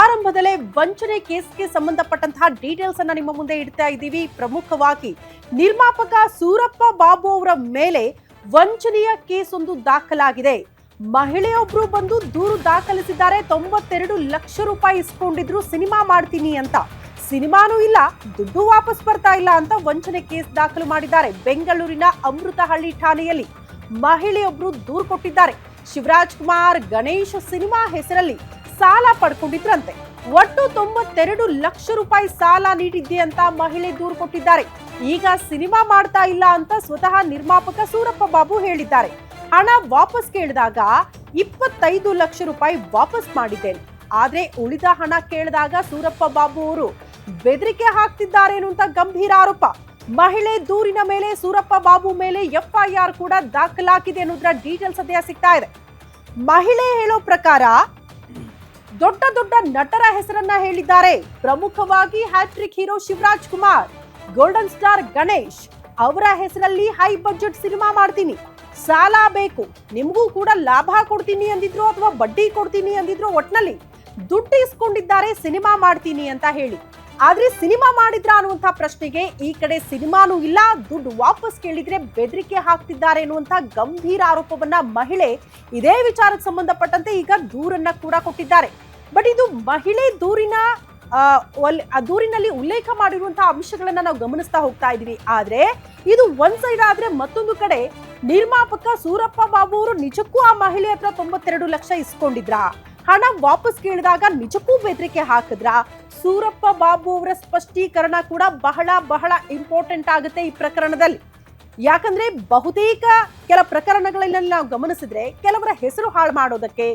ಆರಂಭದಲ್ಲೇ ವಂಚನೆ ಕೇಸ್ಗೆ ಸಂಬಂಧಪಟ್ಟಂತಹ ಡೀಟೇಲ್ಸ್ ಅನ್ನ ನಿಮ್ಮ ಮುಂದೆ ಇಡ್ತಾ ಇದ್ದೀವಿ. ಪ್ರಮುಖವಾಗಿ ನಿರ್ಮಾಪಕ ಸೂರಪ್ಪ ಬಾಬು ಅವರ ಮೇಲೆ ವಂಚನೆಯ ಕೇಸ್ ಒಂದು ದಾಖಲಾಗಿದೆ. ಮಹಿಳೆಯೊಬ್ರು ಬಂದು ದೂರು ದಾಖಲಿಸಿದ್ದಾರೆ. 92 ಲಕ್ಷ ರೂಪಾಯಿ ಇಸ್ಕೊಂಡಿದ್ರು ಸಿನಿಮಾ ಮಾಡ್ತೀನಿ ಅಂತ. ಸಿನಿಮಾನೂ ಇಲ್ಲ, ದುಡ್ಡು ವಾಪಸ್ ಬರ್ತಾ ಇಲ್ಲ ಅಂತ ವಂಚನೆ ಕೇಸ್ ದಾಖಲು ಮಾಡಿದ್ದಾರೆ. ಬೆಂಗಳೂರಿನ ಅಮೃತಹಳ್ಳಿ ಠಾಣೆಯಲ್ಲಿ ಮಹಿಳೆಯೊಬ್ರು ದೂರು ಕೊಟ್ಟಿದ್ದಾರೆ. ಶಿವರಾಜ್ ಕುಮಾರ್ ಗಣೇಶ್ ಸಿನಿಮಾ ಹೆಸರಲ್ಲಿ ಸಾಲ ಪಡ್ಕೊಂಡಿದ್ರಂತೆ. ಒಟ್ಟು 92 ಲಕ್ಷ ರೂಪಾಯಿ ಸಾಲ ನೀಡಿದ್ದೆ ಅಂತ ಮಹಿಳೆ ದೂರು ಕೊಟ್ಟಿದ್ದಾರೆ. ಈಗ ಸಿನಿಮಾ ಮಾಡ್ತಾ ಇಲ್ಲ ಅಂತ ಸ್ವತಃ ನಿರ್ಮಾಪಕ ಸೂರಪ್ಪ ಬಾಬು ಹೇಳಿದ್ದಾರೆ. ಹಣ ವಾಪಸ್ ಕೇಳಿದಾಗ 25 ಲಕ್ಷ ರೂಪಾಯಿ ವಾಪಸ್ ಮಾಡಿದ್ದೇನೆ, ಆದ್ರೆ ಉಳಿದ ಹಣ ಕೇಳಿದಾಗ ಸೂರಪ್ಪ ಬಾಬು ಅವರು ಬೆದರಿಕೆ ಹಾಕ್ತಿದ್ದಾರೆ ಅನ್ನುವಂತ ಗಂಭೀರ ಆರೋಪ. ಮಹಿಳೆ ದೂರಿನ ಮೇಲೆ ಸೂರಪ್ಪ ಬಾಬು ಮೇಲೆ FIR ಕೂಡ ದಾಖಲಾಗಿದೆ ಅನ್ನೋದ್ರ ಡೀಟೇಲ್ಸ್ ಸದ್ಯ ಸಿಗ್ತಾ ಇದೆ. ಮಹಿಳೆ ಹೇಳೋ ಪ್ರಕಾರ ದೊಡ್ಡ ದೊಡ್ಡ ನಟರ ಹೆಸರನ್ನ ಹೇಳಿದ್ದಾರೆ. ಪ್ರಮುಖವಾಗಿ hat-trick hero Shivaraj Kumar, golden star Ganesh ಅವರ ಹೆಸರಲ್ಲಿ ಹೈ ಬಜೆಟ್ ಸಿನಿಮಾ ಮಾಡ್ತೀನಿ, ಸಾಲ ಬೇಕು, ನಿಮಗೂ ಕೂಡ ಲಾಭ ಕೊಡ್ತೀನಿ ಅಂದಿದ್ರು ಅಥವಾ ಬಡ್ಡಿ ಕೊಡ್ತೀನಿ ಅಂದಿದ್ರು, ಒಟ್ನಲ್ಲಿ ದುಡ್ಡು ಇಸ್ಕೊಂಡಿದ್ದಾರೆ ಸಿನಿಮಾ ಮಾಡ್ತೀನಿ ಅಂತ ಹೇಳಿ. ಆದ್ರೆ ಸಿನಿಮಾ ಮಾಡಿದ್ರ ಅನ್ನುವಂತ ಪ್ರಶ್ನೆಗೆ ಈ ಕಡೆ ಸಿನಿಮಾನೂ ಇಲ್ಲ, ದುಡ್ಡು ವಾಪಸ್ ಕೇಳಿದ್ರೆ ಬೆದರಿಕೆ ಹಾಕ್ತಿದ್ದಾರೆ ಅನ್ನುವಂತ ಗಂಭೀರ ಆರೋಪವನ್ನ ಮಹಿಳೆ ಇದೇ ವಿಚಾರಕ್ಕೆ ಸಂಬಂಧಪಟ್ಟಂತೆ ಈಗ ದೂರನ್ನ ಕೂಡ ಕೊಟ್ಟಿದ್ದಾರೆ. ಬಟ್ ಇದು ಮಹಿಳೆ ದೂರಿನಲ್ಲಿ ಉಲ್ಲೇಖ ಮಾಡಿರುವಂತಹ ಅಂಶಗಳನ್ನ ನಾವು ಗಮನಿಸ್ತಾ ಹೋಗ್ತಾ ಇದೀವಿ. ಆದ್ರೆ ಇದು ಒಂದ್ ಸೈಡ್ ಆದ್ರೆ ಮತ್ತೊಂದು ಕಡೆ ನಿರ್ಮಾಪಕ ಸೂರಪ್ಪ ಬಾಬು ಅವರು ನಿಜಕ್ಕೂ ಆ ಮಹಿಳೆ ಹತ್ರ 92 ಲಕ್ಷ ಇಸ್ಕೊಂಡಿದ್ರ, ಹಣ ವಾಪಸ್ ಕೇಳಿದಾಗ ನಿಜಕ್ಕೂ ಬೆದರಿಕೆ ಹಾಕಿದ್ರ? ಸೂರಪ್ಪ ಬಾಬು ಅವರ ಸ್ಪಷ್ಟೀಕರಣ ಕೂಡ ಬಹಳ ಇಂಪಾರ್ಟೆಂಟ್ ಆಗುತ್ತೆ ಈ ಪ್ರಕರಣದಲ್ಲಿ. ಯಾಕಂದ್ರೆ ಬಹುತೇಕ ಕೆಲ ಪ್ರಕರಣಗಳಲ್ಲಿ ನಾವು ಗಮನಿಸಿದ್ರೆ ಕೆಲವರ ಹೆಸರು ಹಾಳು ಮಾಡೋದಕ್ಕೆ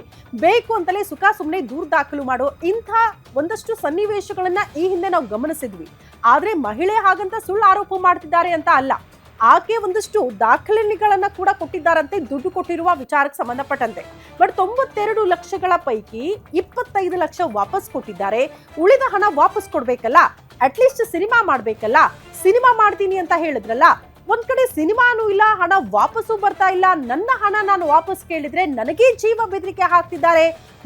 ಬೇಕು ಅಂತಲೇ ಸುಖ ಸುಮ್ಮನೆ ದೂರು ದಾಖಲು ಮಾಡೋ ಇಂಥ ಒಂದಷ್ಟು ಸನ್ನಿವೇಶಗಳನ್ನ ಈ ಹಿಂದೆ ನಾವು ಗಮನಿಸಿದ್ವಿ. ಆದ್ರೆ ಮಹಿಳೆ ಹಾಗಂತ ಸುಳ್ಳು ಆರೋಪ ಮಾಡ್ತಿದ್ದಾರೆ ಅಂತ ಅಲ್ಲ, ಆಕೆ ಒಂದಷ್ಟು ದಾಖಲೆಗಳನ್ನ ಕೂಡ ಕೊಟ್ಟಿದ್ದಾರಂತೆ ದುಡ್ಡು ಕೊಟ್ಟಿರುವ ವಿಚಾರಕ್ಕೆ ಸಂಬಂಧಪಟ್ಟಂತೆ. ಬಟ್ 92 ಲಕ್ಷಗಳ ಪೈಕಿ 25 ಲಕ್ಷ ವಾಪಸ್ ಕೊಟ್ಟಿದ್ದಾರೆ. ಉಳಿದ ಹಣ ವಾಪಸ್ ಕೊಡ್ಬೇಕಲ್ಲ, ಅಟ್ಲೀಸ್ಟ್ ಸಿನಿಮಾ ಮಾಡ್ಬೇಕಲ್ಲ. ಸಿನಿಮಾ ಮಾಡ್ತೀನಿ ಅಂತ ಹೇಳಿದ್ರಲ್ಲ, ಒಂದ್ ಕಡೆ ಸಿನಿಮಾನೂ ಇಲ್ಲ, ಹಣ ವಾಪಸ್ಸು ಬರ್ತಾ ಇಲ್ಲ, ನನ್ನ ಹಣ ನಾನು ವಾಪಸ್ ಕೇಳಿದ್ರೆ ನನಗೇ ಜೀವ ಬೆದರಿಕೆ ಹಾಕ್ತಿದ್ದಾರೆ,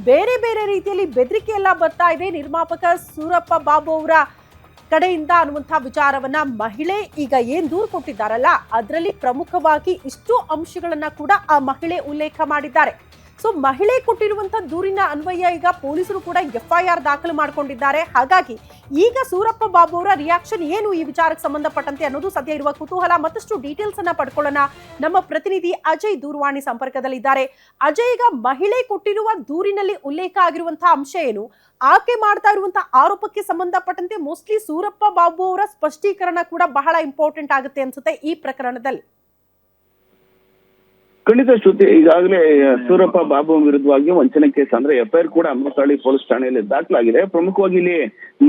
ಬೇರೆ ಬೇರೆ ರೀತಿಯಲ್ಲಿ ಬೆದರಿಕೆ ಎಲ್ಲ ಬರ್ತಾ ಇದೆ ನಿರ್ಮಾಪಕ ಸೂರಪ್ಪ ಬಾಬು ಅವರ ಕಡೆಯಿಂದ ಅನ್ನುವಂತಹ ವಿಚಾರವನ್ನ ಮಹಿಳೆ ಈಗ ಏನ್ ದೂರು ಕೊಟ್ಟಿದ್ದಾರಲ್ಲ ಅದರಲ್ಲಿ ಪ್ರಮುಖವಾಗಿ ಇಷ್ಟು ಅಂಶಗಳನ್ನ ಕೂಡ ಆ ಮಹಿಳೆ ಉಲ್ಲೇಖ ಮಾಡಿದ್ದಾರೆ. ಸೊ ಮಹಿಳೆ ಕೊಟ್ಟಿರುವಂತಹ ದೂರಿನ ಅನ್ವಯ ಈಗ ಪೊಲೀಸರು ಕೂಡ FIR ದಾಖಲು ಮಾಡಿಕೊಂಡಿದ್ದಾರೆ. ಹಾಗಾಗಿ ಈಗ ಸೂರಪ್ಪ ಬಾಬು ಅವರ ರಿಯಾಕ್ಷನ್ ಏನು ಈ ವಿಚಾರಕ್ಕೆ ಸಂಬಂಧಪಟ್ಟಂತೆ ಅನ್ನೋದು ಸದ್ಯ ಇರುವ ಕುತೂಹಲ. ಮತ್ತಷ್ಟು ಡೀಟೇಲ್ಸ್ ಅನ್ನ ಪಡ್ಕೊಳ್ಳೋಣ. ನಮ್ಮ ಪ್ರತಿನಿಧಿ ಅಜಯ್ ದೂರವಾಣಿ ಸಂಪರ್ಕದಲ್ಲಿದ್ದಾರೆ. ಅಜಯ್, ಈಗ ಮಹಿಳೆ ಕೊಟ್ಟಿರುವ ದೂರಿನಲ್ಲಿ ಉಲ್ಲೇಖ ಆಗಿರುವಂತಹ ಅಂಶ ಏನು? ಆಕೆ ಮಾಡ್ತಾ ಇರುವಂತಹ ಆರೋಪಕ್ಕೆ ಸಂಬಂಧಪಟ್ಟಂತೆ ಮೋಸ್ಟ್ಲಿ ಸೂರಪ್ಪ ಬಾಬು ಅವರ ಸ್ಪಷ್ಟೀಕರಣ ಕೂಡ ಬಹಳ ಇಂಪಾರ್ಟೆಂಟ್ ಆಗುತ್ತೆ ಅನ್ಸುತ್ತೆ ಈ ಪ್ರಕರಣದಲ್ಲಿ. ಖಂಡಿತ ಶ್ರುತಿ, ಈಗಾಗಲೇ ಸೂರಪ್ಪ ಬಾಬು ವಿರುದ್ಧವಾಗಿ ವಂಚನೆ ಕೇಸ್ ಅಂದ್ರೆ FIR ಕೂಡ ಅಮೃತಹಳ್ಳಿ ಪೊಲೀಸ್ ಠಾಣೆಯಲ್ಲಿ ದಾಖಲಾಗಿದೆ. ಪ್ರಮುಖವಾಗಿ ಇಲ್ಲಿ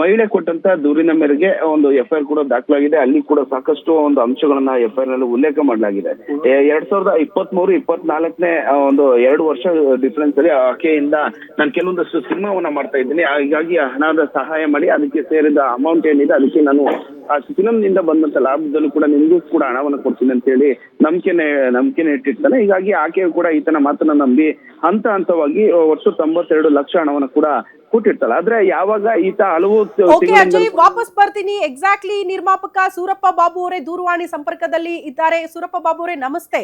ಮಹಿಳೆ ಕೊಟ್ಟಂತ ದೂರಿನ ಮೇರೆಗೆ ಒಂದು FIR ಕೂಡ ದಾಖಲಾಗಿದೆ. ಅಲ್ಲಿ ಕೂಡ ಸಾಕಷ್ಟು ಒಂದು ಅಂಶಗಳನ್ನ FIR ನಲ್ಲಿ ಉಲ್ಲೇಖ ಮಾಡಲಾಗಿದೆ. 2023-24ನೇ ಒಂದು 2 ವರ್ಷ ಡಿಫರೆನ್ಸ್ ಅಲ್ಲಿ ಆಕೆಯಿಂದ ನಾನು ಕೆಲವೊಂದಷ್ಟು ಸಿನಿಮಾವನ್ನ ಮಾಡ್ತಾ ಇದ್ದೀನಿ, ಹೀಗಾಗಿ ಹಣದ ಸಹಾಯ ಮಾಡಿ ಅದಕ್ಕೆ ಸೇರಿದ ಅಮೌಂಟ್ ಏನಿದೆ ಅದಕ್ಕೆ ನಾನು ಆ ಫಿಲಂನಿಂದ ಬಂದಂತ ಲಾಭದಲ್ಲೂ ಕೂಡ ನಿಮಗೂ ಕೂಡ ಹಣವನ್ನು ಕೊಡ್ತೀನಿ ಅಂತ ಹೇಳಿ ನಂಬಿಕೆನೆ ಇಟ್ಟಿರ್ತಾನೆ. ಹೀಗಾಗಿ ಆಕೆಯು ಕೂಡ ಈತನ ಮಾತನ್ನ ನಂಬಿ ಹಂತವಾಗಿ ಒಟ್ಟು 92 ಲಕ್ಷ ಹಣವನ್ನು ಕೂಡ ಕೊಟ್ಟಿರ್ತಾಳೆ. ಆದ್ರೆ ಯಾವಾಗ ಈತ ಹಲವು ವಾಪಸ್ ಬರ್ತೀನಿ, ಎಕ್ಸಾಕ್ಟ್ಲಿ ನಿರ್ಮಾಪಕ ಸೂರಪ್ಪ ಬಾಬು ಅವರೇ ದೂರವಾಣಿ ಸಂಪರ್ಕದಲ್ಲಿ ಇದ್ದಾರೆ. ಸೂರಪ್ಪ ಬಾಬು ಅವರೇ ನಮಸ್ತೆ.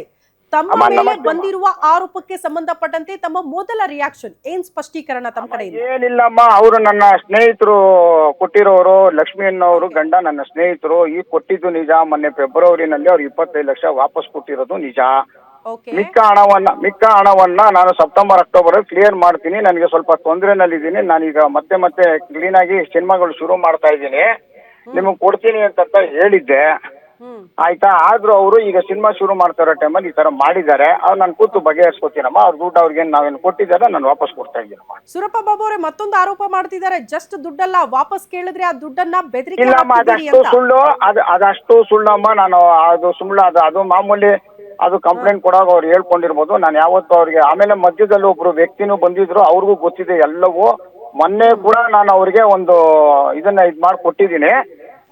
ತಮ್ಮ ಮೇಲೆ ಬಂದಿರುವ ಆರೋಪಕ್ಕೆ ಸಂಬಂಧಪಟ್ಟಂತೆ ತಮ್ಮ ಮೊದಲ ರಿಯಾಕ್ಷನ್ ಏನ್, ಸ್ಪಷ್ಟೀಕರಣ ತಮ್ಮ ಕಡೆಯಿಂದ? ಏನಿಲ್ಲಮ್ಮ, ಅವರು ನನ್ನ ಸ್ನೇಹಿತರು ಕೊಟ್ಟಿರೋರು, ಲಕ್ಷ್ಮಿ ಅನ್ನೋರು ಗಂಡ ನನ್ನ ಸ್ನೇಹಿತರು. ಈ ಕೊಟ್ಟಿದ್ದು ನಿಜ. ಮೊನ್ನೆ ಫೆಬ್ರವರಿನಲ್ಲಿ ಅವ್ರು 25 ಲಕ್ಷ ವಾಪಸ್ ಕೊಟ್ಟಿರೋದು ನಿಜ. ಮಿಕ್ಕ ಹಣವನ್ನ ನಾನು ಸೆಪ್ಟೆಂಬರ್ ಅಕ್ಟೋಬರ್ ಕ್ಲಿಯರ್ ಮಾಡ್ತೀನಿ. ನನಗೆ ಸ್ವಲ್ಪ ತೊಂದರೆನಲ್ಲಿದ್ದೀನಿ. ನಾನೀಗ ಮತ್ತೆ ಕ್ಲೀನ್ ಆಗಿ ಸಿನಿಮಾಗಳು ಶುರು ಮಾಡ್ತಾ ಇದ್ದೀನಿ, ನಿಮಗ್ ಕೊಡ್ತೀನಿ ಅಂತ ಹೇಳಿದ್ದೆ, ಆಯ್ತಾ. ಆದ್ರೂ ಅವರು ಈಗ ಸಿನಿಮಾ ಶುರು ಮಾಡ್ತಾ ಇರೋ ಟೈಮಲ್ಲಿ ಈ ತರ ಮಾಡಿದ್ದಾರೆ. ಅವ್ರು ನಾನು ಕೂತು ಬಗೆಹರಿಸ್ಕೊತೀನಮ್ಮ. ಅವ್ರ ದುಡ್ಡು ಅವ್ರಿಗೆ ನಾವೇನು ಕೊಟ್ಟಿದ್ದಾರೆ ನಾನು ವಾಪಸ್ ಕೊಡ್ತಾ ಇದ್ದೀನಮ್ಮ. ಸೂರಪ್ಪ ಬಾಬು ಅವರೇ ಮತ್ತೊಂದು ಆರೋಪ ಮಾಡ್ತಿದ್ದಾರೆ, ಜಸ್ಟ್ ದುಡ್ಡಲ್ಲ ವಾಪಸ್ ಕೇಳಿದ್ರೆ ಆ ದುಡ್ಡನ್ನ ಬೆದರಿಕೆ. ಇಲ್ಲಮ್ಮ, ಅದಷ್ಟು ಸುಳ್ಳು. ಅದಷ್ಟು ಸುಳ್ಳಮ್ಮ. ನಾನು ಅದು ಸುಳ್ಳು, ಅದು ಮಾಮೂಲಿ. ಅದು ಕಂಪ್ಲೇಂಟ್ ಕೊಡಾಗ ಅವ್ರು ಹೇಳ್ಕೊಂಡಿರ್ಬೋದು. ನಾನು ಯಾವತ್ತೂ ಅವ್ರಿಗೆ, ಆಮೇಲೆ ಮಧ್ಯದಲ್ಲಿ ಒಬ್ರು ವ್ಯಕ್ತಿನೂ ಬಂದಿದ್ರು, ಅವ್ರಿಗೂ ಗೊತ್ತಿದೆ ಎಲ್ಲವೂ. ಮೊನ್ನೆ ಕೂಡ ನಾನು ಅವ್ರಿಗೆ ಒಂದು ಇದನ್ನ ಮಾಡಿ ಕೊಟ್ಟಿದ್ದೀನಿ.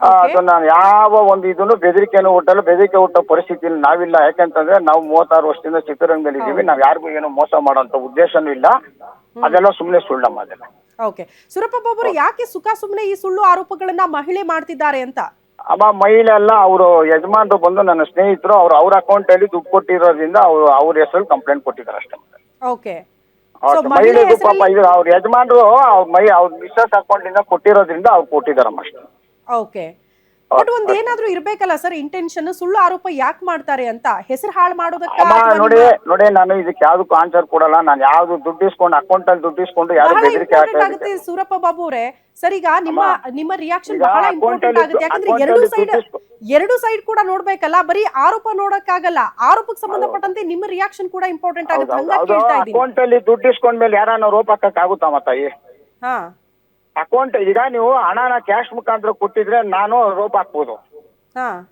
ಅದು ನಾನು ಯಾವ ಒಂದು ಇದನ್ನು ಬೆದರಿಕೆನೂ ಬೆದರಿಕೆ ಹುಟ್ಟೋ ಪರಿಸ್ಥಿತಿಯಲ್ಲಿ ನಾವಿಲ್ಲ. ಯಾಕಂತಂದ್ರೆ ನಾವು 36 ವರ್ಷದಿಂದ ಚಿತ್ರರಂಗದಲ್ಲಿ ಇದ್ದೀವಿ. ನಾವ್ ಯಾರಿಗೂ ಏನು ಮೋಸ ಮಾಡೋಂತ ಉದ್ದೇಶನೂ ಇಲ್ಲ. ಅದೆಲ್ಲ ಸುಮ್ಮನೆ ಸುಳ್ಳಮ್ಮ. ಅದೆಲ್ಲ ಓಕೆ, ಸೂರಪ್ಪ ಬಾಬು ಯಾಕೆ ಸುಖ ಸುಮ್ಮನೆ ಈ ಸುಳ್ಳು ಆರೋಪಗಳನ್ನ ಮಹಿಳೆ ಮಾಡ್ತಿದ್ದಾರೆ ಅಂತ? ಅಮ್ಮ ಮಹಿಳೆ ಅಲ್ಲ, ಅವರು ಯಜಮಾನ್ರು ಬಂದು ನನ್ನ ಸ್ನೇಹಿತರು ಅವ್ರ ಅಕೌಂಟ್ ಅಲ್ಲಿ ದುಡ್ಡು ಕೊಟ್ಟಿರೋದ್ರಿಂದ ಅವ್ರ ಹೆಸರು ಕಂಪ್ಲೇಂಟ್ ಕೊಟ್ಟಿದ್ದಾರೆ ಅಷ್ಟೇ. ಓಕೆ, ಮಹಿಳೆಗೂ ಪಾಪ ಇದು ಅವ್ರ ಯಜಮಾನ್ರು ಅವ್ರ ಮಿಸ್ಸಸ್ ಅಕೌಂಟ್ ಇಂದ ಕೊಟ್ಟಿರೋದ್ರಿಂದ ಅವ್ರು ಕೊಟ್ಟಿದಾರಮ್ಮ ಅಷ್ಟೇ. ಓಕೆ, ಬಟ್ ಒಂದ್ ಏನಾದ್ರೂ ಇರ್ಬೇಕಲ್ಲ ಸರ್ ಇಂಟೆನ್ಷನ್, ಸುಳ್ಳು ಆರೋಪ ಯಾಕೆ ಮಾಡ್ತಾರೆ ಅಂತ? ಹೆಸರು ಹಾಳು ಮಾಡೋದಕ್ಕೆ? ನೋಡಿ ನಾನು ಇದಕ್ಕೆ ಯಾವ್ದಕ್ಕೂ ಆನ್ಸರ್ ಕೊಡಲ್ಲ. ನಾನು ಯಾವ್ದು ದುಡ್ಡು ಇಸ್ಕೊಂಡು ಅಕೌಂಟ್ ಅಲ್ಲಿ ದುಡ್ಡು ಇಸ್ಕೊಂಡು ಯಾರು ಬೆದರಿಕೆ ಆಗುತ್ತೆ ಸೂರಪ್ಪ ಬಾಬು ಅವರೇ. ಸರ್ ಈಗ ನಿಮ್ಮ ರಿಯಾಕ್ಷನ್ ಬಹಳ ಇಂಪಾರ್ಟೆಂಟ್ ಆಗುತ್ತೆ, ಯಾಕಂದ್ರೆ ಎರಡು ಸೈಡ್ ಕೂಡ ನೋಡ್ಬೇಕಲ್ಲ, ಬರೀ ಆರೋಪ ನೋಡಕ್ಕಾಗಲ್ಲ. ಆರೋಪಕ್ಕೆ ಸಂಬಂಧಪಟ್ಟಂತೆ ನಿಮ್ಮ ರಿಯಾಕ್ಷನ್ ಕೂಡ ಇಂಪಾರ್ಟೆಂಟ್ ಆಗುತ್ತೆ. ಅಕೌಂಟ್ ಅಲ್ಲಿ ದುಡ್ಡು ಇಸ್ಕೊಂಡ್ಮೇಲೆ ಯಾರನ್ನ ರೋಪ್ ಹಾಕಕ್ ಆಗುತ್ತಮ್ಮ ತಾಯಿ? ಹಾ, ಅಕೌಂಟ್ ಈಗ ನೀವು ಹಣನ ಕ್ಯಾಶ್ ಮುಖಾಂತರ ಕೊಟ್ಟಿದ್ರೆ ನಾನು ರೋಪ್ ಹಾಕ್ಬೋದು.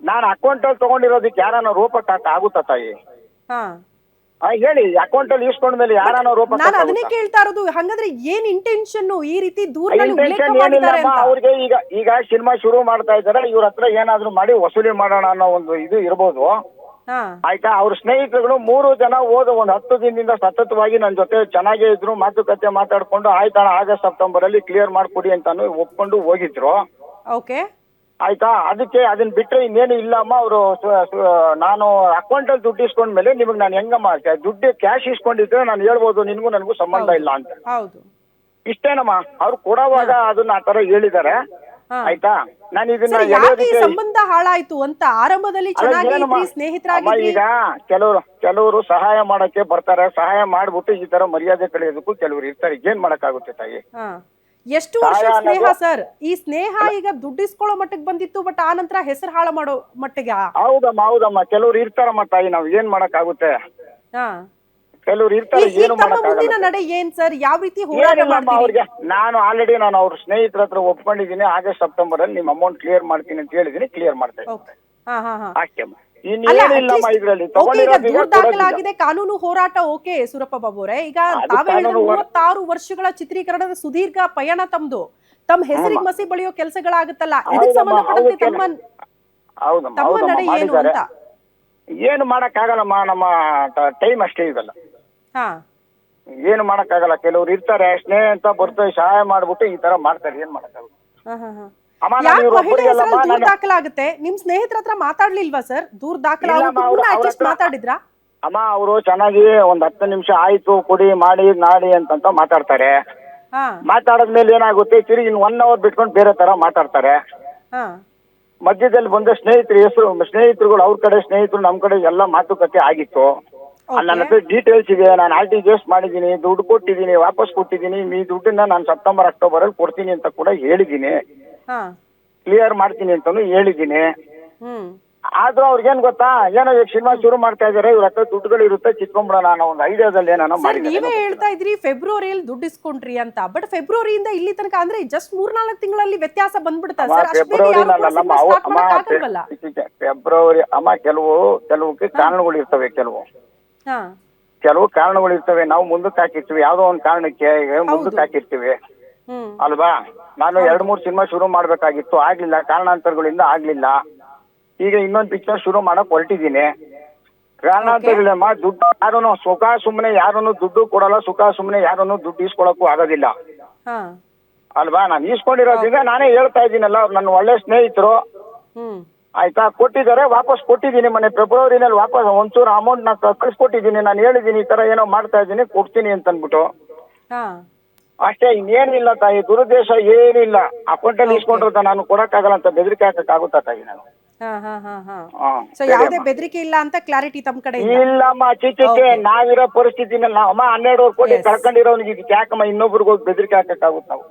ನಾನು ಅಕೌಂಟ್ ಅಲ್ಲಿ ತಗೊಂಡಿರೋದಕ್ಕೆ ಯಾರನ್ನ ರೋಪ್ ಹಾಕಕ್ ಆಗುತ್ತಾ ತಾಯಿ? ಹೇಳಿ, ಅಕೌಂಟ್ ಅಲ್ಲಿ ಇಸ್ಕೊಂಡ್ಮೇಲೆ ಯಾರನ್ನ ರೋಪ್ ನಾನು ಅದನ್ನೇ ಕೇಳ್ತಾ ಇರೋದು. ಹಂಗಂದ್ರೆ ಏನ್ ಇಂಟೆನ್ಷನ್ ಈ ರೀತಿ ಇಂಟೆನ್ಷನ್ ಏನಿಲ್ಲ ಅವ್ರಿಗೆ. ಈಗ ಸಿನಿಮಾ ಶುರು ಮಾಡ್ತಾ ಇದಾರೆ, ಇವ್ರ ಹತ್ರ ಏನಾದ್ರು ಮಾಡಿ ವಸೂಲಿ ಮಾಡೋಣ ಅನ್ನೋ ಒಂದು ಇದು ಇರ್ಬೋದು. ಆಯ್ತಾ? ಅವ್ರ ಸ್ನೇಹಿತರುಗಳು 3 ಜನ ಒಂದು 10 ದಿನದಿಂದ ಸತತವಾಗಿ ನನ್ನ ಜೊತೆ ಚೆನ್ನಾಗೇ ಇದ್ರು, ಮಾತುಕತೆ ಮಾತಾಡ್ಕೊಂಡು ಆಯ್ತಾ ಆಗಸ್ಟ್ ಸೆಪ್ಟೆಂಬರ್ ಅಲ್ಲಿ ಕ್ಲಿಯರ್ ಮಾಡ್ಕೊಡಿ ಅಂತಾನು ಒಪ್ಕೊಂಡು ಹೋಗಿದ್ರು. ಓಕೆ, ಆಯ್ತಾ? ಅದನ್ನ ಬಿಟ್ರೆ ಇನ್ನೇನು ಇಲ್ಲಮ್ಮ. ಅವರು ನಾನು ಅಕೌಂಟ್ ಅಲ್ಲಿ ದುಡ್ಡು ಇಸ್ಕೊಂಡ್ಮೇಲೆ ನಿಮಗೆ ನಾನು ಹೆಂಗಮ್ಮ ದುಡ್ಡು ಕ್ಯಾಶ್ ಇಸ್ಕೊಂಡಿದ್ರೆ ನಾನು ಹೇಳ್ಬೋದು ನಿನ್ಗೂ ನನಗೂ ಸಂಬಂಧ ಇಲ್ಲ ಅಂತ. ಇಷ್ಟೇನಮ್ಮ. ಅವ್ರು ಕೊಡೋವಾಗ ಅದನ್ನ ಆ ತರ ಹೇಳಿದ್ದಾರೆ. ಆಯ್ತಾ? ನಾನು ಇದನ್ನ ಸಂಬಂಧ ಹಾಳಾಯ್ತು ಅಂತ ಆರಂಭದಲ್ಲಿ ಸ್ನೇಹಿತರಾಗಿ. ಈಗ ಕೆಲವರು ಸಹಾಯ ಮಾಡಕ್ಕೆ ಬರ್ತಾರೆ, ಸಹಾಯ ಮಾಡ್ಬಿಟ್ಟು ಈ ತರ ಮರ್ಯಾದೆ ಕಳೆಯೋದಕ್ಕೂ ಕೆಲವರು ಇರ್ತಾರೆ. ಏನ್ ಮಾಡಕ್ಕಾಗುತ್ತೆ ತಾಯಿ? ಎಷ್ಟು ವರ್ಷ ಸ್ನೇಹ ಸರ್? ಈ ಸ್ನೇಹ ಈಗ ದುಡ್ಡಿಸ್ಕೊಳ್ಳೋ ಮಟ್ಟಿಗೆ ಬಂದಿತ್ತು, ಬಟ್ ಆ ನಂತರ ಹೆಸರು ಹಾಳು ಮಾಡೋ ಮಟ್ಟಿಗೆ. ಹೌದಮ್ಮ ಕೆಲವ್ರು ಇರ್ತಾರಮ್ಮ ತಾಯಿ, ನಾವ್ ಏನ್ ಮಾಡಕ್ಕಾಗುತ್ತೆ? ಕೆಲವ್ರು ಇರ್ತಾರೆ, ಏನು ಮುಂದಿನ ನಡೆ ಏನ್ ಸರ್? ಯಾವ ರೀತಿ ಹೋರಾಟ ಮಾಡ್ತೀರಿ? ಅವ್ರಿಗೆ ನಾನು ಆಲ್ರೆಡಿ ಅವ್ರ ಸ್ನೇಹಿತರ ಹತ್ರ ಒಪ್ಕೊಂಡಿದ್ದೀನಿ. ಆಗಸ್ಟ್ ಸೆಪ್ಟೆಂಬರ್ ಅಲ್ಲಿ ನಿಮ್ ಅಮೌಂಟ್ ಕ್ಲಿಯರ್ ಮಾಡ್ತೀನಿ ಅಂತ ಹೇಳಿದೀನಿ. ಕ್ಲಿಯರ್ ಮಾಡ್ತಾ ಇದ್ದೀನಿ ಅಷ್ಟೇ. ಇನ್ನೇನಿಲ್ಲಮ್ಮ ಇದ್ರಲ್ಲಿ ದಾಖಲಾಗಿದೆ. ಕಾನೂನು ಹೋರಾಟ ಓಕೆ ಸೂರಪ್ಪ ಬಾಬು ಅವರೇ. ಈಗ ತಾವೇ 36 ವರ್ಷಗಳ ಚಿತ್ರೀಕರಣದ ಸುದೀರ್ಘ ಪಯಣ ತಮ್ಮ ಹೆಸರಿಗೆ ಮಸಿ ಬಳಿಯೋ ಕೆಲಸಗಳಾಗುತ್ತಲ್ಲ, ಇದಕ್ಕೆ ಸಂಬಂಧಪಟ್ಟಂತೆ ತಮ್ಮ ನಡೆ ಏನು ಅಂತ? ಏನು ಮಾಡಕ್ ಆಗಲ್ಲಮ್ಮ, ನಮ್ಮ ಟೈಮ್ ಅಷ್ಟೇ ಇದಲ್ಲ. ಏನು ಮಾಡಕ್ ಆಗಲ್ಲ. ಕೆಲವ್ರು ಇರ್ತಾರೆ, ಸ್ನೇಹ ಅಂತ ಬರ್ತಾರೆ, ಸಹಾಯ ಮಾಡ್ಬಿಟ್ಟು ಈ ತರ ಮಾಡ್ತಾರೆ. ಏನ್ ಮಾಡಕ್ಕಾಗುತ್ತೆ? ದೂರ ದಾಖಲಾಗುತ್ತೆ. ನಿಮ್ ಸ್ನೇಹಿತರ ಹತ್ರ ಮಾತಾಡ್ಲಿಲ್ವಾ ಸರ್? ದೂರ ದಾಖಲಾಗುತ್ತೆ ಮಾತಾಡಿದ್ರಾ? ಅಮ್ಮ ಅವರು ಚೆನ್ನಾಗಿ 10 ನಿಮಿಷ ಆಯ್ತು ಕೊಡಿ ಮಾಡಿ ನಾಡಿ ಅಂತ ಮಾತಾಡ್ತಾರೆ. ಮಾತಾಡದ್ಮೇಲೆ ಏನಾಗುತ್ತೆ, ತಿರುಗಿ ಇನ್ 1 ಅವರ್ ಬಿಟ್ಕೊಂಡು ಬೇರೆ ತರ ಮಾತಾಡ್ತಾರೆ. ಮಧ್ಯದಲ್ಲಿ ಬಂದ ಸ್ನೇಹಿತರುಗಳು ಅವ್ರ ಕಡೆ ಸ್ನೇಹಿತರು ನಮ್ ಕಡೆ ಎಲ್ಲ ಮಾತುಕತೆ ಆಗಿತ್ತು. ನನ್ನ ಹತ್ರ ಡೀಟೇಲ್ಸ್ ಇದೆ. ನಾನು RTGS ಮಾಡಿದ್ದೀನಿ, ದುಡ್ಡು ಕೊಟ್ಟಿದ್ದೀನಿ, ವಾಪಸ್ ಕೊಟ್ಟಿದ್ದೀನಿ. ಈ ದುಡ್ಡನ್ನ ನಾನು ಸೆಪ್ಟೆಂಬರ್ ಅಕ್ಟೋಬರ್ ಅಲ್ಲಿ ಕೊಡ್ತೀನಿ ಅಂತ ಕೂಡ ಹೇಳಿದ್ದೀನಿ. ಕ್ಲಿಯರ್ ಮಾಡ್ತೀನಿ ಅಂತಾನು ಹೇಳಿದ್ದೀನಿ. ಆದ್ರೂ ಅವ್ರಿಗೇನ್ ಗೊತ್ತಾ, ಏನೋ ಈಗ ಸಿನಿಮಾ ಶುರು ಮಾಡ್ತಾ ಇದಾರೆ, ಇವ್ರ ಹತ್ರ ದುಡ್ಡುಗಳು ಇರುತ್ತೆ, ಕಿತ್ಕೊಂಡ್ಬಿಡೋಣ ಅನ್ನೋ ಒಂದು ಐಡಿಯಾದಲ್ಲಿ ಏನೋ ಮಾಡಿ. ನೀವೇ ಹೇಳ್ತಾ ಇದ್ರಿ ಫೆಬ್ರವರಿಯಲ್ಲಿ ದುಡ್ಡು ಇಸ್ಕೊಂಡ್ರಿ ಅಂತ, ಬಟ್ ಫೆಬ್ರವರಿಯಿಂದ ಇಲ್ಲಿ ತನಕ ಅಂದ್ರೆ ಜಸ್ಟ್ 3-4 ತಿಂಗಳಲ್ಲಿ ವ್ಯಾತ್ಯಾಸ ಬಂದ್ಬಿಡ್ತಾ ಸರ್? ಫೆಬ್ರವರಿ ಅಮ್ಮ ಕೆಲವಕ್ಕೆ ಕಾರಣಗಳು ಇರ್ತವೆ. ಕೆಲವು ಕಾರಣಗಳು ಇರ್ತವೆ. ನಾವು ಮುಂದಕ್ಕೆ ಹಾಕಿರ್ತೀವಿ, ಯಾವ್ದೋ ಒಂದ್ ಕಾರಣಕ್ಕೆ ಮುಂದಕ್ಕೆ ಹಾಕಿರ್ತೀವಿ ಅಲ್ವಾ? ನಾನು 2-3 ಸಿನಿಮಾ ಶುರು ಮಾಡ್ಬೇಕಾಗಿತ್ತು, ಆಗ್ಲಿಲ್ಲ, ಕಾರಣಾಂತರಗಳಿಂದ ಆಗ್ಲಿಲ್ಲ. ಈಗ ಇನ್ನೊಂದು ಪಿಕ್ಚರ್ ಶುರು ಮಾಡಕ್ ಹೊರಟಿದ್ದೀನಿ. ಕಾರಣಾಂತರಗಳಮ್ಮ, ದುಡ್ಡು ಯಾರನ್ನು ಸುಖ ಸುಮ್ಮನೆ ಯಾರನ್ನು ದುಡ್ಡು ಕೊಡಲ್ಲ, ಸುಖ ಸುಮ್ಮನೆ ಯಾರನ್ನು ದುಡ್ಡು ಈಸ್ಕೊಳಕ್ಕೂ ಆಗೋದಿಲ್ಲ ಅಲ್ವಾ? ನಾನು ಈಸ್ಕೊಂಡಿರೋದ್ರಿಂದ ನಾನೇ ಹೇಳ್ತಾ ಇದ್ದೀನಲ್ಲ, ಅವ್ರು ನನ್ನ ಒಳ್ಳೆ ಸ್ನೇಹಿತರು. ಆಯ್ತಾ? ಕೊಟ್ಟಿದ್ದಾರೆ, ವಾಪಸ್ ಕೊಟ್ಟಿದ್ದೀನಿ. ಮೊನ್ನೆ ಫೆಬ್ರವರಿನಲ್ಲಿ ವಾಪಸ್ ಒಂಚೂರು ಅಮೌಂಟ್ ನ ಕಳ್ಸಿಕೊಟ್ಟಿದ್ದೀನಿ. ನಾನು ಹೇಳಿದ್ದೀನಿ ಈ ತರ ಏನೋ ಮಾಡ್ತಾ ಇದ್ದೀನಿ, ಕೊಡ್ತೀನಿ ಅಂತ ಅನ್ಬಿಟ್ಟು ಅಷ್ಟೇ. ಇನ್ನೇನಿಲ್ಲ ತಾಯಿ, ದುರುದ್ದೇಶ ಏನಿಲ್ಲ. ಅಕೌಂಟ್ ಅಲ್ಲಿ ಇಸ್ಕೊಂಡಿರ್ತ ನಾನು ಕೊಡಕ್ಕಾಗಲ್ಲ ಅಂತ ಬೆದರಿಕೆ ಹಾಕಕ್ ಆಗುತ್ತಾ ತಾಯಿ? ನಾನು ಯಾವುದೇ ಬೆದರಿಕೆ ಇಲ್ಲ ಅಂತ ಕ್ಲಾರಿಟಿ ತಮ್ಮ ಕಡೆ ಇಲ್ಲಮ್ಮ. ಚಿಚ್ಚೆ ನಾವಿರೋ ಪರಿಸ್ಥಿತಿನಲ್ಲಿ ಅಮ್ಮ 12 ಕೋಟಿ ಕಳ್ಕೊಂಡಿರೋನಿಗೆ ಯಾಕಮ್ಮ ಇನ್ನೊಬ್ರಿಗೆ ಬೆದರಿಕೆ ಹಾಕಕ್ ಆಗುತ್ತೆ ನಾವು?